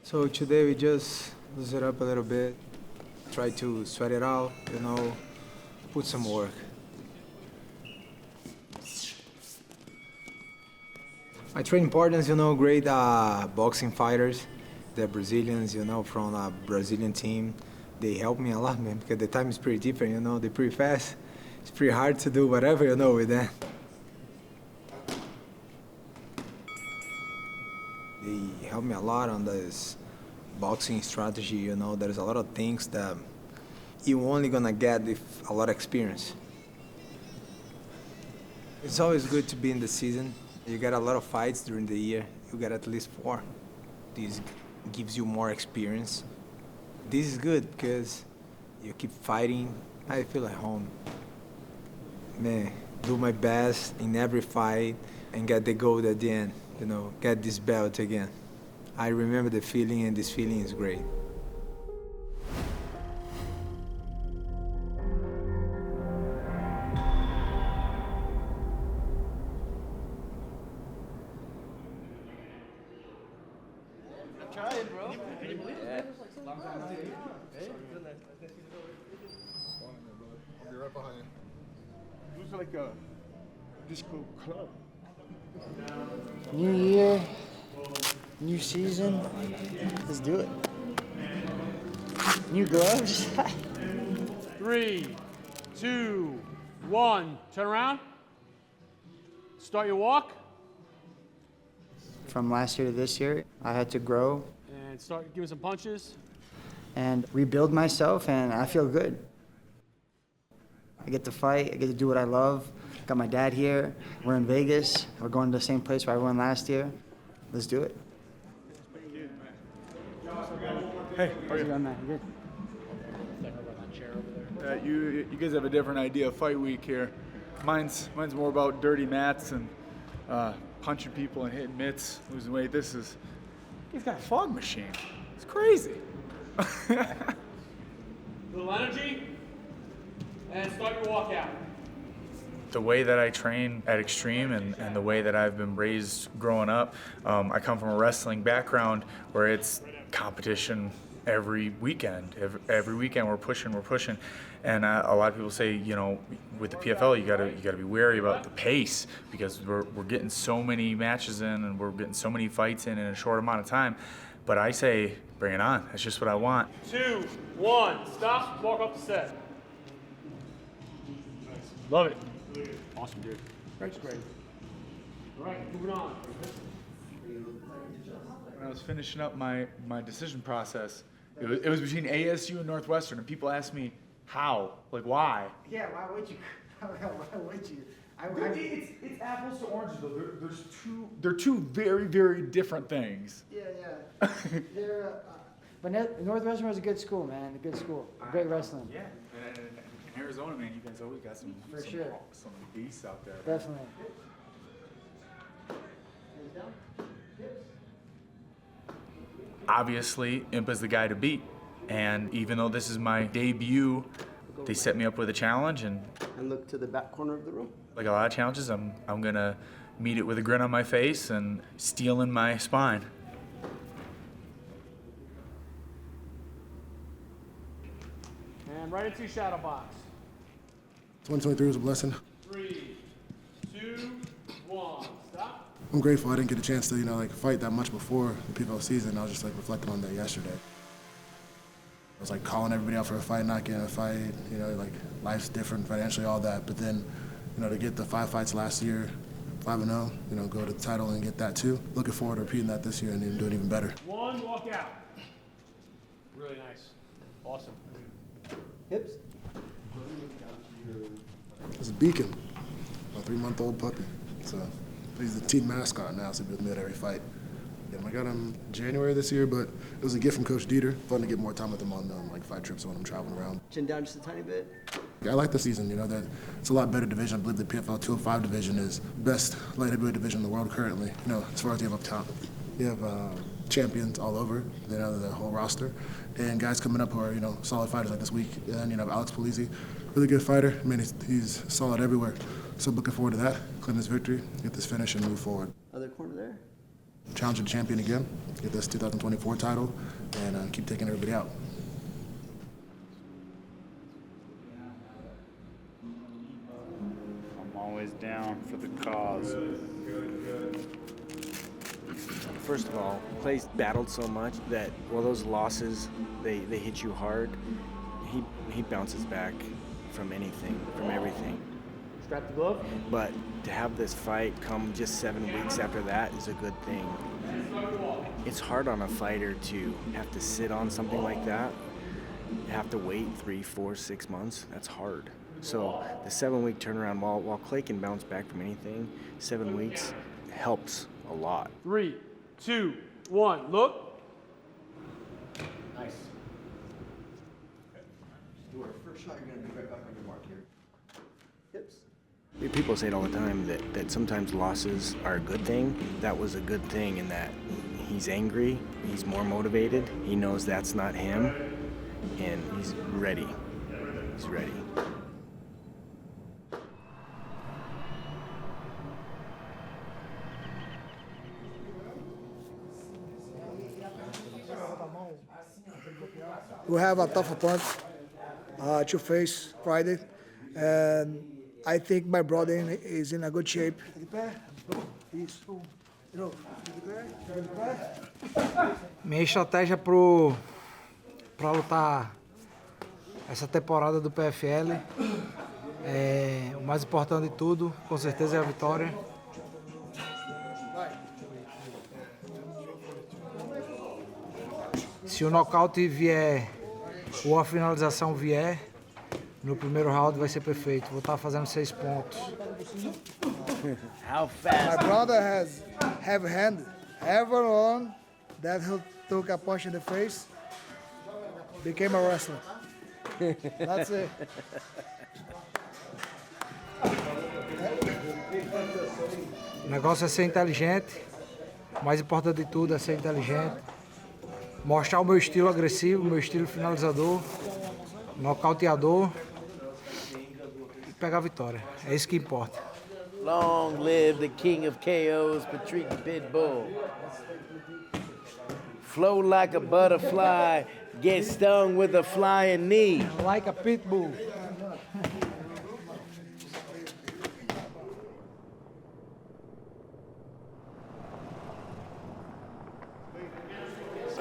So today we just loosen it up a little bit, try to sweat it out, put some work. My training partners, great boxing fighters. They're Brazilians, from a Brazilian team. They help me a lot, man, because the time is pretty different, they're pretty fast. It's pretty hard to do whatever, with them. They help me a lot on this boxing strategy, there's a lot of things that you're only gonna get with a lot of experience. It's always good to be in the season. You get a lot of fights during the year. You get at least 4. This gives you more experience. This is good because you keep fighting. I feel at home. Man, do my best in every fight and get the gold at the end, get this belt again. I remember the feeling, and this feeling is great. I'm trying, bro. Can you believe it? Long time no see. Hey, goodness. I'll be right behind you. It looks like a disco club. New year, new season. Let's do it. New gloves. 3, 2, 1. Turn around. Start your walk. From last year to this year, I had to grow And start giving some punches. and rebuild myself, and I feel good. I get to fight, I get to do what I love. Got my dad here, we're in Vegas, we're going to the same place where I went last year. Let's do it. Hey, how are you? Man, good. You guys have a different idea of fight week here. Mine's more about dirty mats and punching people and hitting mitts, losing weight. He's got a fog machine. It's crazy. Little energy. And start your walk out. The way that I train at Extreme and the way that I've been raised growing up, I come from a wrestling background where it's competition every weekend. Every weekend we're pushing. And a lot of people say, with the PFL, you gotta be wary about the pace because we're getting so many matches in and we're getting so many fights in a short amount of time. But I say, bring it on. That's just what I want. 2, 1. Stop. Walk off the set. Love it. Awesome, dude. That's great. All right, moving on. When I was finishing up my decision process, it was between ASU and Northwestern, and people asked me how, like why. Yeah, why would you? Why would you? It's apples to oranges though. They're two very, very different things. Yeah. But Northwestern was a good school, man. A good school. Great wrestling. Yeah. And in Arizona, man, you guys always got some beasts out there. Definitely. Obviously, Impa's the guy to beat. And even though this is my debut, they set me up with a challenge, and look to the back corner of the room. like a lot of challenges, I'm gonna meet it with a grin on my face and steel in my spine. And right into your shadow box. 2023 was a blessing. 3, 2, 1. Stop. I'm grateful I didn't get a chance to, fight that much before the PFL season. I was just, reflecting on that yesterday. I was, calling everybody out for a fight, not getting a fight, life's different financially, all that. But then, to get the 5 fights last year, 5-0, go to the title and get that too. Looking forward to repeating that this year and then doing even better. 1, walk out. Really nice. Awesome. Hips. This is Beacon, a 3-month-old puppy. So he's the team mascot now, so he'll be with me at every fight. I got him in January this year, but it was a gift from Coach Dieter. Fun to get more time with him on fight trips when I'm traveling around. Chin down just a tiny bit. I like the season, that it's a lot better division. I believe the PFL 205 division is best light heavyweight division in the world currently, as far as you have up top. You have champions all over, the whole roster, and guys coming up who are, solid fighters like this week. And, Alex Polizzi, really good fighter. I mean, he's solid everywhere. So looking forward to that, claim this victory, get this finish, and move forward. Other corner there. challenge the champion again, get this 2024 title, and keep taking everybody out. I'm always down for the cause. First of all, Clay's battled so much that while those losses, they hit you hard, he bounces back from anything, from everything. Strap the glove. But to have this fight come just 7 weeks after that is a good thing. It's hard on a fighter to have to sit on something like that, have to wait 3, 4, 6 months. That's hard. So the 7-week turnaround, while Clay can bounce back from anything, 7 weeks helps a lot. 3, 2, 1. Look. Nice. First shot, you're going to be right back on your mark here. Hips. People say it all the time that sometimes losses are a good thing. That was a good thing in that he's angry, he's more motivated, he knows that's not him, and he's ready. He's ready. We have a tough opponent to face Friday, and I think my brother is in a good shape. Minha estratégia para lutar essa temporada do PFL, o mais importante de tudo, com certeza, é a vitória. Se o nocaute vier ou a finalização vier, no primeiro round vai ser perfeito. Vou estar fazendo 6 pontos. How fast? My brother have hand. Everyone that he took a punch in the face became a wrestler. That's it. O negócio é ser inteligente. O mais importante de tudo é ser inteligente. Mostrar o meu estilo agressivo, meu estilo finalizador, nocauteador e pegar a vitória. É isso que importa. Long live the king of KOs, Patrick Pitbull. Flow like a butterfly, get stung with a flying knee. Like a pitbull.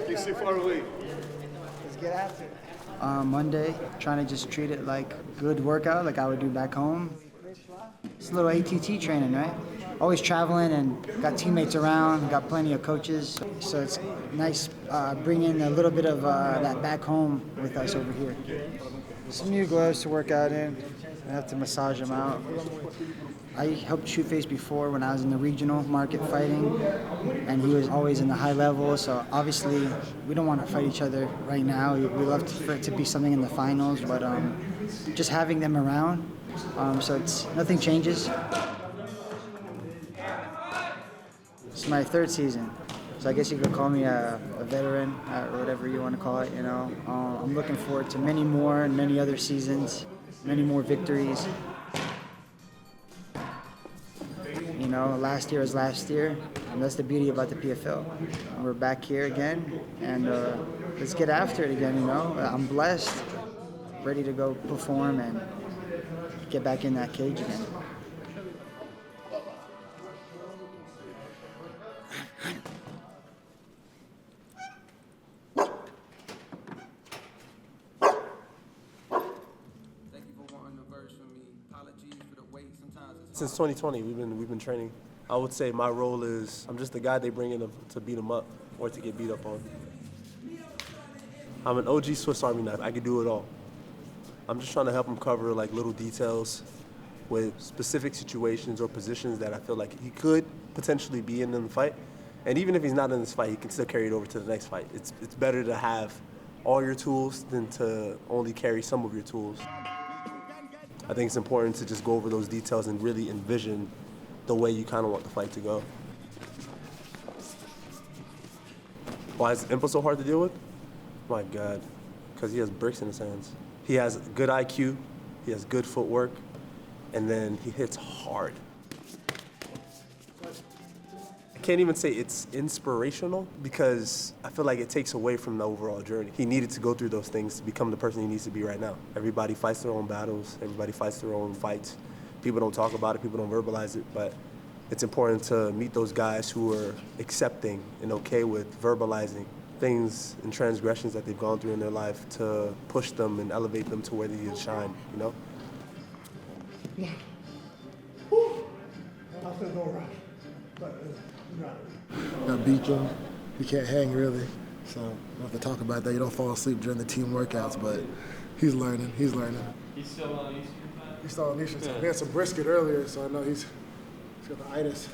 Let's get after it. Monday, trying to just treat it like good workout, like I would do back home. It's a little ATT training, right? Always traveling and got teammates around, got plenty of coaches. So it's nice bringing a little bit of that back home with us over here. Some new gloves to work out in. I have to massage them out. I helped Shootface before when I was in the regional market fighting, and he was always in the high level, so obviously we don't want to fight each other right now. We love for it to be something in the finals, but just having them around, so nothing changes. It's my 3rd season, so I guess you could call me a veteran, or whatever you want to call it, you know. I'm looking forward to many more and many other seasons, many more victories. You know, last year was last year, and that's the beauty about the PFL. And we're back here again, and let's get after it again, you know. I'm blessed, ready to go perform and get back in that cage again. Since 2020, we've been training. I would say my role is I'm just the guy they bring in to beat them up or to get beat up on. I'm an OG Swiss Army knife. I can do it all. I'm just trying to help him cover like little details with specific situations or positions that I feel like he could potentially be in the fight. And even if he's not in this fight, he can still carry it over to the next fight. It's better to have all your tools than to only carry some of your tools. I think it's important to just go over those details and really envision the way you kind of want the fight to go. Why is Impa so hard to deal with? My God, because he has bricks in his hands. He has good IQ, he has good footwork, and then he hits hard. I can't even say it's inspirational because I feel like it takes away from the overall journey. He needed to go through those things to become the person he needs to be right now. Everybody fights their own battles. Everybody fights their own fights. People don't talk about it. People don't verbalize it. But it's important to meet those guys who are accepting and okay with verbalizing things and transgressions that they've gone through in their life to push them and elevate them to where they need to shine, you know? I beat him. He can't hang really. So I have to talk about that. You don't fall asleep during the team workouts, but he's learning. He's learning. He's still on Eastern time? He's still on Eastern time. We had some brisket earlier, so I know he's got the itis.